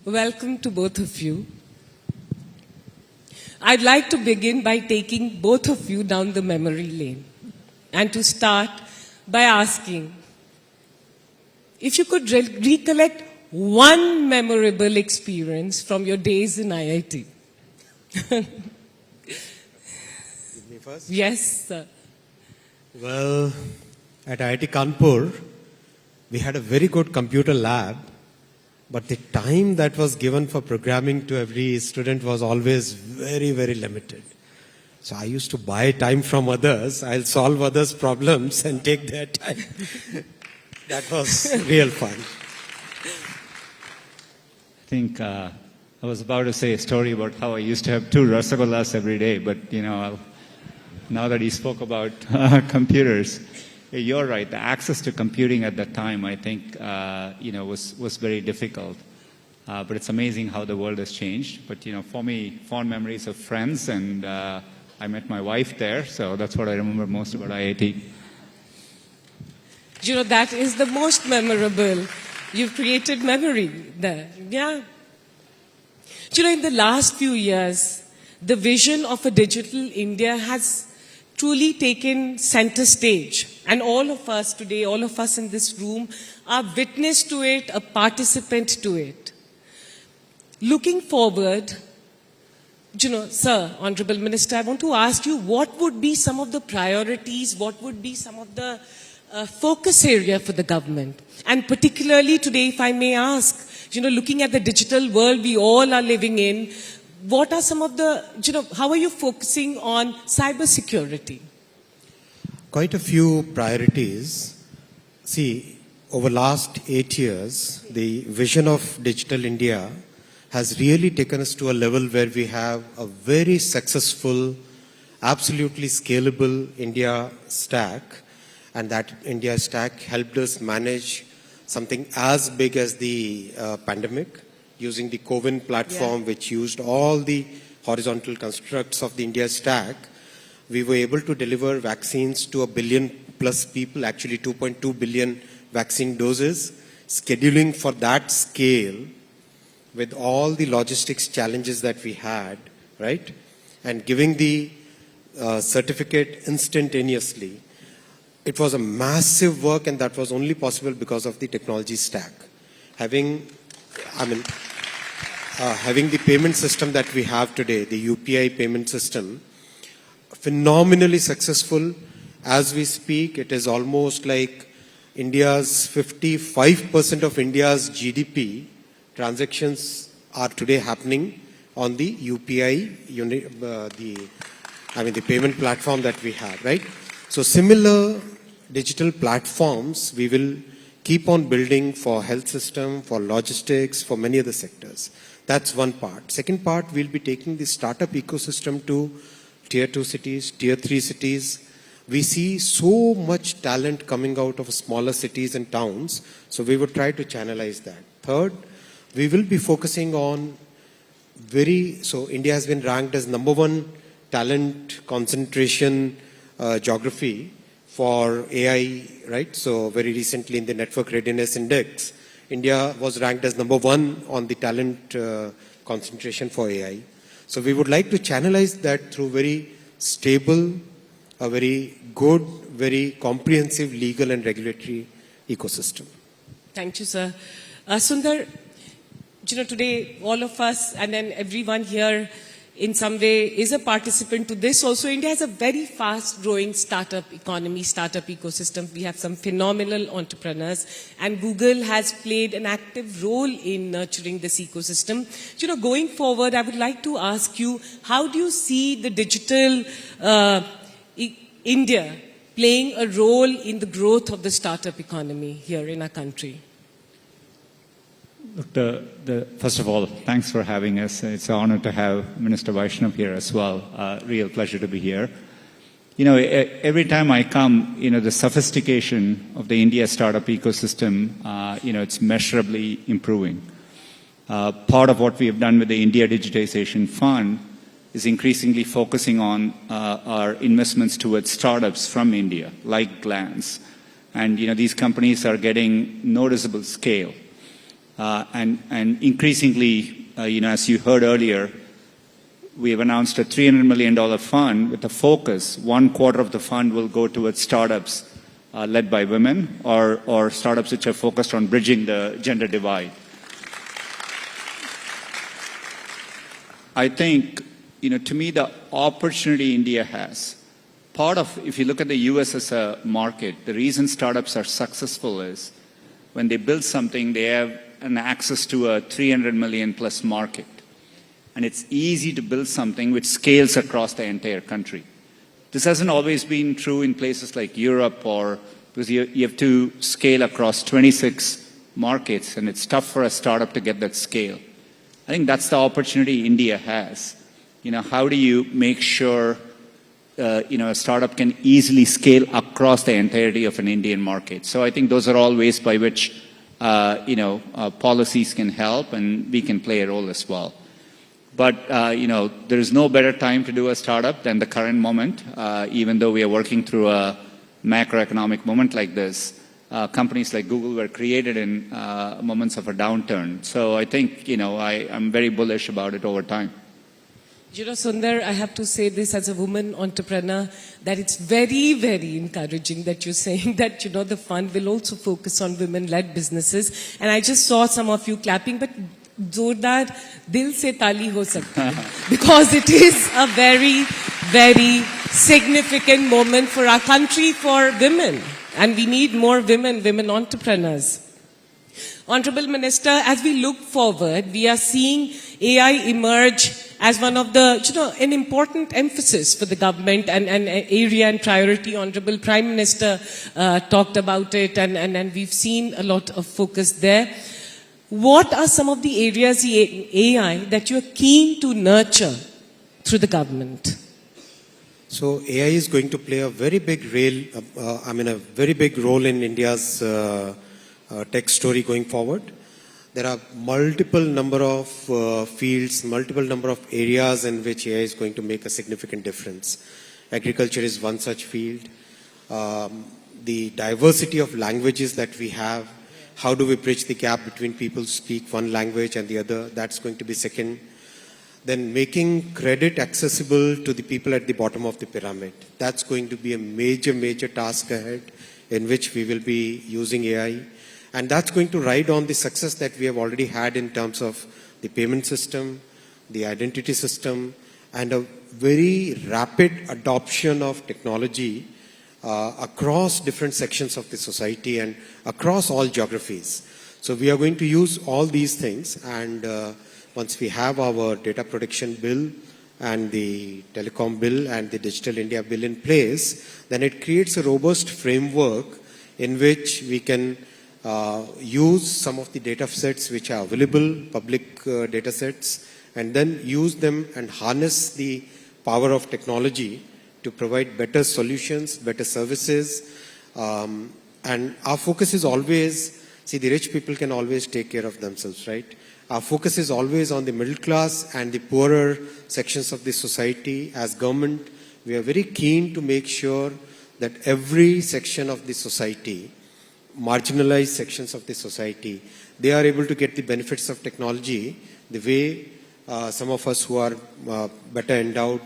Welcome to both of you. I'd like to begin by taking both of you down the memory lane and to start by asking if you could recollect one memorable experience from your days in IIT. Me first? Yes, sir. Well, at IIT Kanpur, we had a very good computer lab, but the time that was given for programming to every student was always very, very limited. So I used to buy time from others. I'll solve others' problems and take their time. That was real fun. I think I was about to say a story about how I used to have 2 rasagollas every day, but now that he spoke about computers, you're right. The access to computing at that time, I think, was very difficult. But it's amazing how the world has changed. But for me, fond memories of friends, and I met my wife there, so that's what I remember most about IIT. That is the most memorable. You've created memory there. Yeah. In the last few years, the vision of a digital India has truly taken center stage. And all of us today, all of us in this room, are witness to it, a participant to it. Looking forward, Sir, Honorable Minister, I want to ask you, what would be some of the priorities, what would be some of the focus area for the government? And particularly today, if I may ask, looking at the digital world we all are living in, what are some of the, how are you focusing on cyber security? Quite a few priorities. See, over last 8 years, the vision of Digital India has really taken us to a level where we have a very successful, absolutely scalable India stack. And that India stack helped us manage something as big as the pandemic, using the CoWIN platform, which used all the horizontal constructs of the India stack. We were able to deliver vaccines to 1 billion plus people, actually 2.2 billion vaccine doses. Scheduling for that scale with all the logistics challenges that we had, right? And giving the certificate instantaneously. It was a massive work, and that was only possible because of the technology stack. Having the payment system that we have today, the UPI payment system, phenomenally successful. As we speak, it is almost like India's 55% of India's GDP transactions are today happening on the UPI, the payment platform that we have, right? So similar digital platforms we will keep on building for health system, for logistics, for many other sectors. That's one part. Second part, we'll be taking the startup ecosystem to tier 2 cities, tier 3 cities. We see so much talent coming out of smaller cities and towns, so we would try to channelize that. Third, we will be focusing on India has been ranked as #1 talent concentration geography for AI, right? So very recently in the Network Readiness Index, India was ranked as #1 on the talent concentration for AI. So we would like to channelize that through very stable, a very good, very comprehensive legal and regulatory ecosystem. Thank you, sir. Sundar, today all of us and then everyone here in some way is a participant to this. Also, India has a very fast-growing startup economy, startup ecosystem. We have some phenomenal entrepreneurs, and Google has played an active role in nurturing this ecosystem. Going forward, I would like to ask you, how do you see the digital India playing a role in the growth of the startup economy here in our country? Look, first of all, thanks for having us. It's an honor to have Minister Vaishnaw here as well. Real pleasure to be here. Every time I come, the sophistication of the India startup ecosystem, it's measurably improving. Part of what we have done with the India Digitization Fund is increasingly focusing on our investments towards startups from India, like Glance. And, these companies are getting noticeable scale. And increasingly, as you heard earlier, we have announced a $300 million fund with a focus. 1/4 of the fund will go towards startups led by women or startups which are focused on bridging the gender divide. I think, to me, the opportunity India has, if you look at the US as a market, the reason startups are successful is when they build something, they have an access to a 300 million plus market. And it's easy to build something which scales across the entire country. This hasn't always been true in places like Europe because you have to scale across 26 markets, and it's tough for a startup to get that scale. I think that's the opportunity India has. How do you make sure a startup can easily scale across the entirety of an Indian market? So I think those are all ways by which policies can help, and we can play a role as well. But there is no better time to do a startup than the current moment. Even though we are working through a macroeconomic moment like this, companies like Google were created in moments of a downturn. So I think, I'm very bullish about it over time. Sundar, I have to say this as a woman entrepreneur, that it's very, very encouraging that you're saying that, the fund will also focus on women-led businesses. And I just saw some of you clapping, but Zordar, dil se tali ho sakti hai. Because it is a very, very significant moment for our country, for women. And we need more women entrepreneurs. Honorable Minister, as we look forward, we are seeing AI emerge as one of the, an important emphasis for the government and area and priority. Honorable Prime Minister talked about it, and we've seen a lot of focus there. What are some of the areas in AI that you're keen to nurture through the government? So AI is going to play a very big role in India's tech story going forward. There are multiple number of fields, multiple number of areas in which AI is going to make a significant difference. Agriculture is one such field. The diversity of languages that we have, how do we bridge the gap between people who speak one language and the other, that's going to be second. Then making credit accessible to the people at the bottom of the pyramid. That's going to be a major, major task ahead in which we will be using AI. And that's going to ride on the success that we have already had in terms of the payment system, the identity system, and a very rapid adoption of technology across different sections of the society and across all geographies. So we are going to use all these things, and once we have our data protection bill and the telecom bill and the Digital India bill in place, then it creates a robust framework in which we can use some of the data sets which are available, public data sets, and then use them and harness the power of technology to provide better solutions, better services. And our focus is always, the rich people can always take care of themselves, right? Our focus is always on the middle class and the poorer sections of the society. As government, we are very keen to make sure that every section of the society, marginalized sections of the society, they are able to get the benefits of technology the way some of us who are better endowed,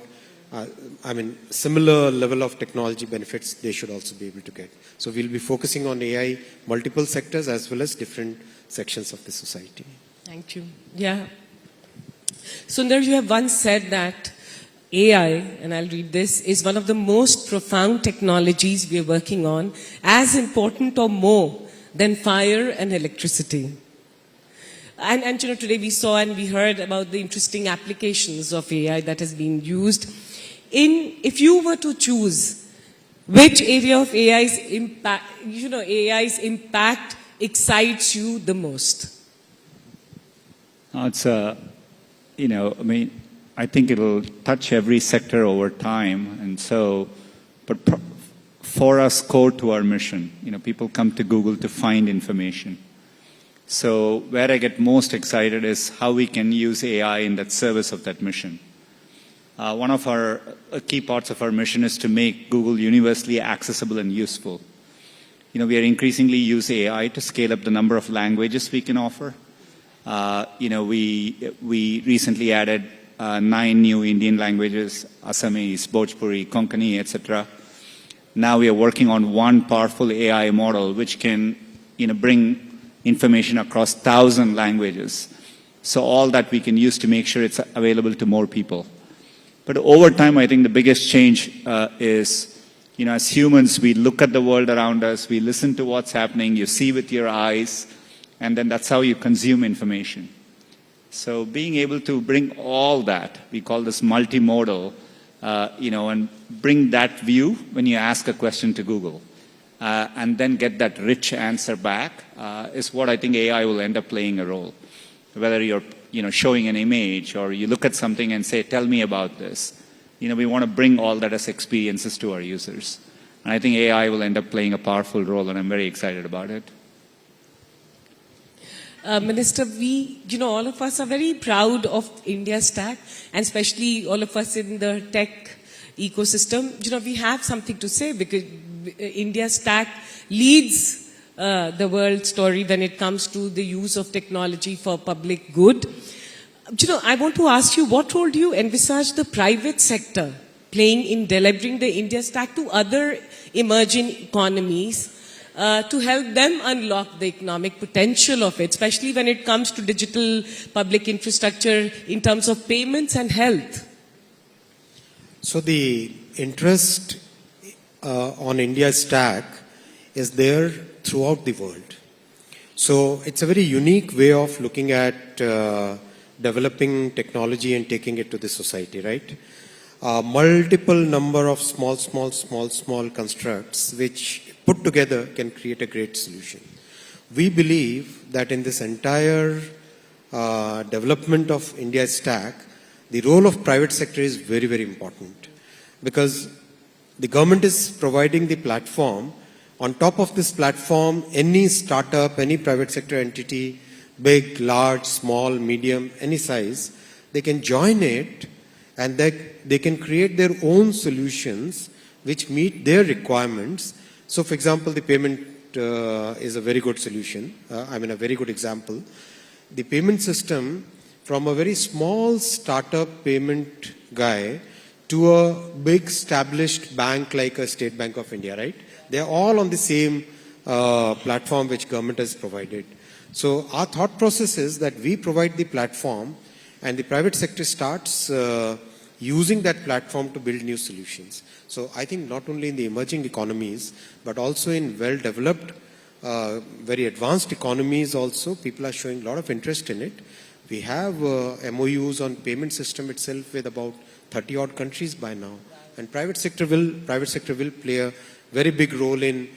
similar level of technology benefits, they should also be able to get. So we'll be focusing on AI, multiple sectors as well as different sections of the society. Thank you. Yeah. Sundar, you have once said that AI, and I'll read this, is one of the most profound technologies we are working on, as important or more than fire and electricity. And today we saw and we heard about the interesting applications of AI that has been used. If you were to choose which area of AI's impact excites you the most? I think it'll touch every sector over time, and so, but for us, core to our mission, people come to Google to find information. So where I get most excited is how we can use AI in that service of that mission. One of our key parts of our mission is to make Google universally accessible and useful. We are increasingly use AI to scale up the number of languages we can offer. We recently added 9 new Indian languages, Assamese, Bhojpuri, Konkani, etc. Now we are working on one powerful AI model which can bring information across 1,000 languages. So all that we can use to make sure it's available to more people. But over time, I think the biggest change is, as humans, we look at the world around us, we listen to what's happening, you see with your eyes, and then that's how you consume information. So being able to bring all that, we call this multimodal, and bring that view when you ask a question to Google, and then get that rich answer back, is what I think AI will end up playing a role. Whether you're showing an image or you look at something and say, tell me about this. We want to bring all that as experiences to our users. And I think AI will end up playing a powerful role, and I'm very excited about it. Minister, all of us are very proud of India's stack, and especially all of us in the tech ecosystem. We have something to say because India's stack leads the world story when it comes to the use of technology for public good. I want to ask you, what role do you envisage the private sector playing in delivering the India stack to other emerging economies to help them unlock the economic potential of it, especially when it comes to digital public infrastructure in terms of payments and health? So the interest on India's stack is there throughout the world. So it's a very unique way of looking at developing technology and taking it to the society, right? Multiple number of small constructs which put together can create a great solution. We believe that in this entire development of India's stack, the role of private sector is very, very important, because the government is providing the platform. On top of this platform, any startup, any private sector entity, big, large, small, medium, any size, they can join it and they can create their own solutions which meet their requirements. So, for example, the payment is a very good solution. A very good example. The payment system, from a very small startup payment guy to a big established bank like a State Bank of India, right? They are all on the same platform which government has provided. So our thought process is that we provide the platform and the private sector starts using that platform to build new solutions. So I think not only in the emerging economies, but also in well-developed, very advanced economies also, people are showing a lot of interest in it. We have MOUs on payment system itself with about 30 odd countries by now. And private sector will play a very big role in,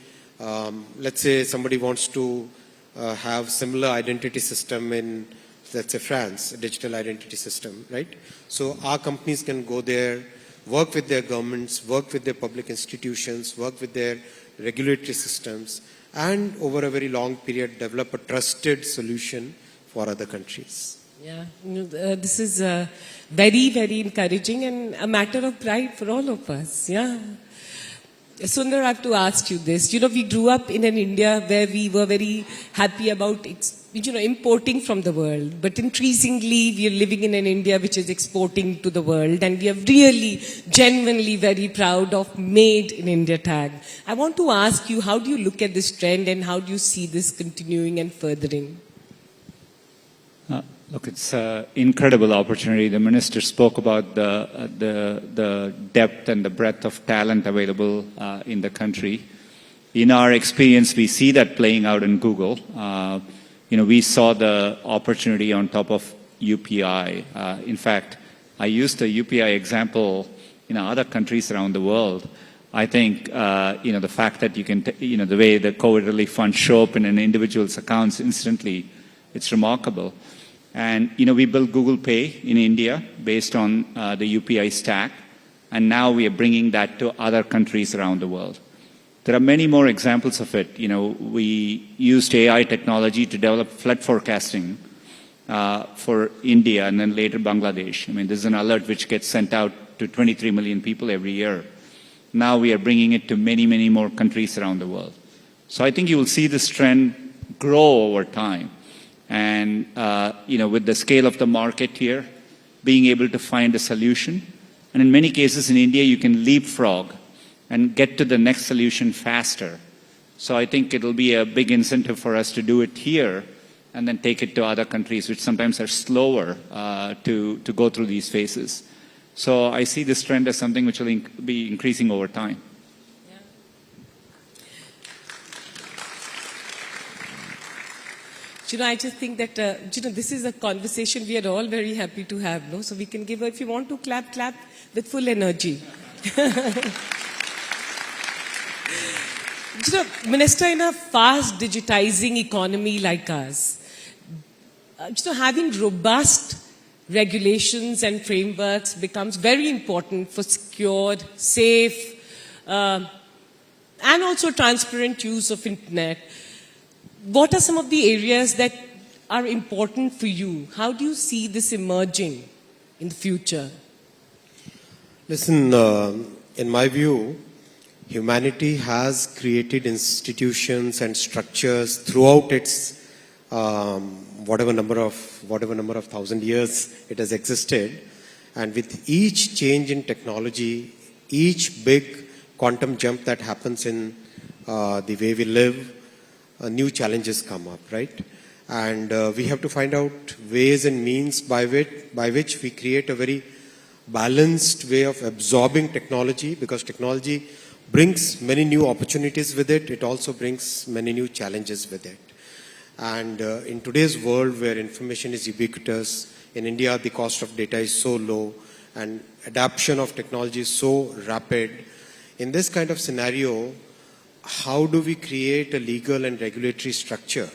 let's say somebody wants to have similar identity system in, let's say France, a digital identity system, right? So our companies can go there, work with their governments, work with their public institutions, work with their regulatory systems, and over a very long period develop a trusted solution for other countries. Yeah, this is very, very encouraging and a matter of pride for all of us. Yeah. Sundar, I have to ask you this. We grew up in an India where we were very happy about importing from the world. But increasingly, we are living in an India which is exporting to the world. And we are really, genuinely very proud of Made in India tag. I want to ask you, how do you look at this trend and how do you see this continuing and furthering? Look, it's an incredible opportunity. The minister spoke about the depth and the breadth of talent available in the country. In our experience, we see that playing out in Google. We saw the opportunity on top of UPI. In fact, I used the UPI example in other countries around the world. I think, the fact that you can, the way the COVID relief funds show up in an individual's accounts instantly, it's remarkable. And, we built Google Pay in India based on the UPI stack. And now we are bringing that to other countries around the world. There are many more examples of it. We used AI technology to develop flood forecasting for India and then later Bangladesh. This is an alert which gets sent out to 23 million people every year. Now we are bringing it to many, many more countries around the world. So I think you will see this trend grow over time. And, with the scale of the market here, being able to find a solution. And in many cases in India, you can leapfrog and get to the next solution faster. So I think it'll be a big incentive for us to do it here and then take it to other countries, which sometimes are slower to go through these phases. So I see this trend as something which will be increasing over time. I just think that, this is a conversation we are all very happy to have, no? So we can give, if you want to clap, clap with full energy. Minister, in a fast digitizing economy like ours, having robust regulations and frameworks becomes very important for secured, safe, and also transparent use of internet. What are some of the areas that are important for you? How do you see this emerging in the future? Listen, in my view, humanity has created institutions and structures throughout its whatever number of 1,000 years it has existed, and with each change in technology, each big quantum jump that happens in the way we live, new challenges come up, right? And we have to find out ways and means by which we create a very balanced way of absorbing technology, because technology brings many new opportunities with it. It also brings many new challenges with it. And in today's world where information is ubiquitous, in India the cost of data is so low and adoption of technology is so rapid. In this kind of scenario, how do we create a legal and regulatory structure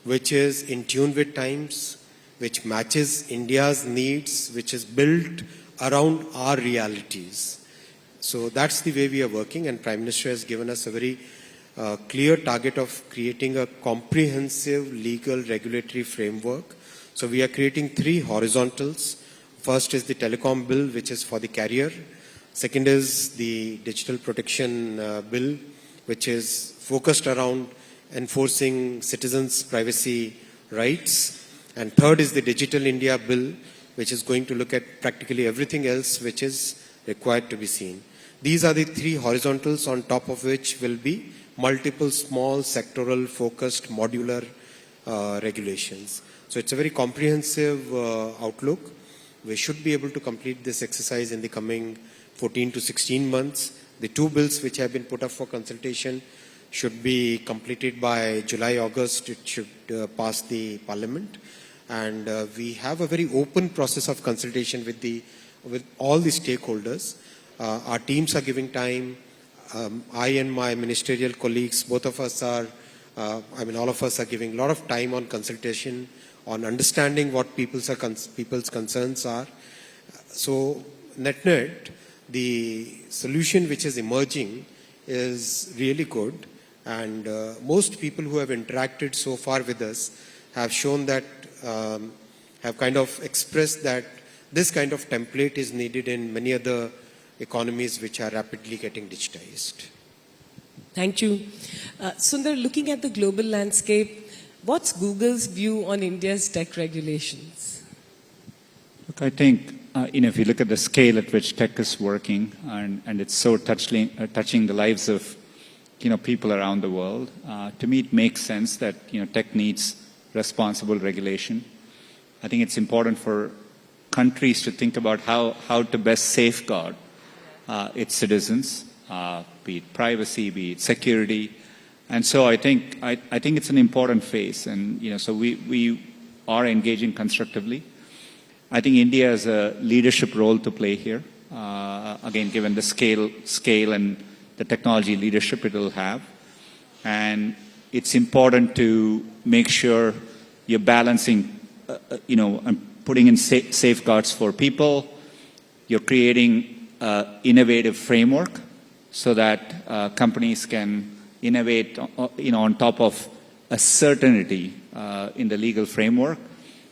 which is in tune with times, which matches India's needs, which is built around our realities? So that's the way we are working, and Prime Minister has given us a very clear target of creating a comprehensive legal regulatory framework. So we are creating 3 horizontals. First is the telecom bill, which is for the carrier. Second is the digital protection bill, which is focused around enforcing citizens' privacy rights. And third is the Digital India bill, which is going to look at practically everything else which is required to be seen. These are the 3 horizontals, on top of which will be multiple small sectoral focused modular regulations. So it's a very comprehensive outlook. We should be able to complete this exercise in the coming 14 to 16 months. The 2 bills which have been put up for consultation should be completed by July, August. It should pass the Parliament. And we have a very open process of consultation with all the stakeholders. Our teams are giving time. I and my ministerial colleagues, both of us are, all of us are giving a lot of time on consultation, on understanding what people's concerns are. So, net, the solution which is emerging is really good, and most people who have interacted so far with us have shown that, have kind of expressed that this kind of template is needed in many other economies which are rapidly getting digitized. Thank you. Sundar, looking at the global landscape, what's Google's view on India's tech regulations? Look, I think if you look at the scale at which tech is working, and it's so touching the lives of people around the world, to me it makes sense that tech needs responsible regulation. I think it's important for countries to think about how to best safeguard its citizens, be it privacy, be it security, and so I think it's an important phase, and so we are engaging constructively. I think India has a leadership role to play here. Again, given the scale and the technology leadership it will have. And it's important to make sure you're balancing, and putting in safeguards for people. You're creating innovative framework so that companies can innovate, on top of a certainty in the legal framework.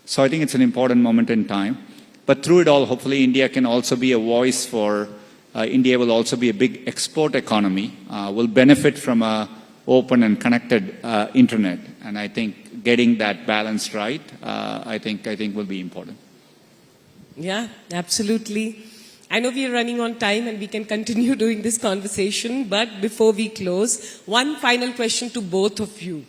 So I think it's an important moment in time. But through it all, hopefully India can also be a voice for, India will also be a big export economy, will benefit from a open and connected internet. And I think getting that balance right, I think will be important. Yeah, absolutely. I know we are running on time and we can continue doing this conversation, but before we close, one final question to both of you.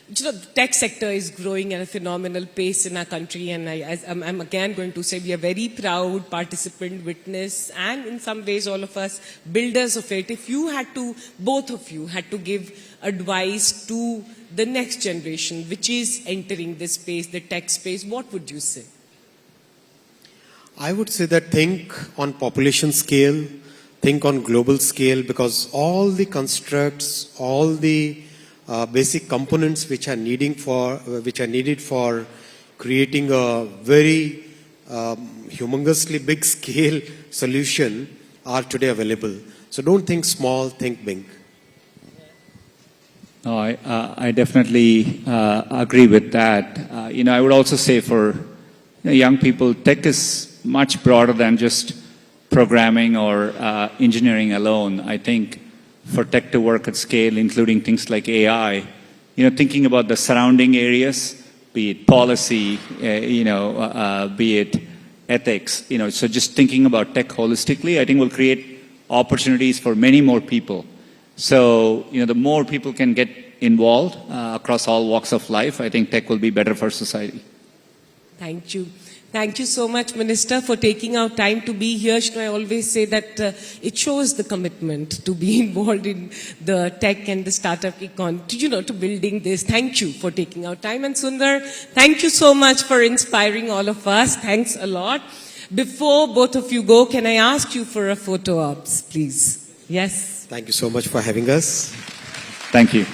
You know, the tech sector is growing at a phenomenal pace in our country, and I'm again going to say we are very proud participant, witness, and in some ways all of us builders of it. If you had to, both of you had to give advice to the next generation, which is entering this space, the tech space, what would you say? I would say that think on population scale, think on global scale, because all the constructs, all the basic components which are needed for creating a very humongously big scale solution are today available. So don't think small, think big. No, I definitely agree with that. I would also say for young people, tech is much broader than just programming or engineering alone. I think for tech to work at scale, including things like AI, thinking about the surrounding areas, be it policy, be it ethics, so just thinking about tech holistically, I think will create opportunities for many more people. So, the more people can get involved across all walks of life, I think tech will be better for society. Thank you. Thank you so much, Minister, for taking our time to be here. I always say that it shows the commitment to be involved in the tech and the startup econ, to building this. Thank you for taking our time. And Sundar, thank you so much for inspiring all of us. Thanks a lot. Before both of you go, can I ask you for a photo ops, please? Yes. Thank you so much for having us. Thank you.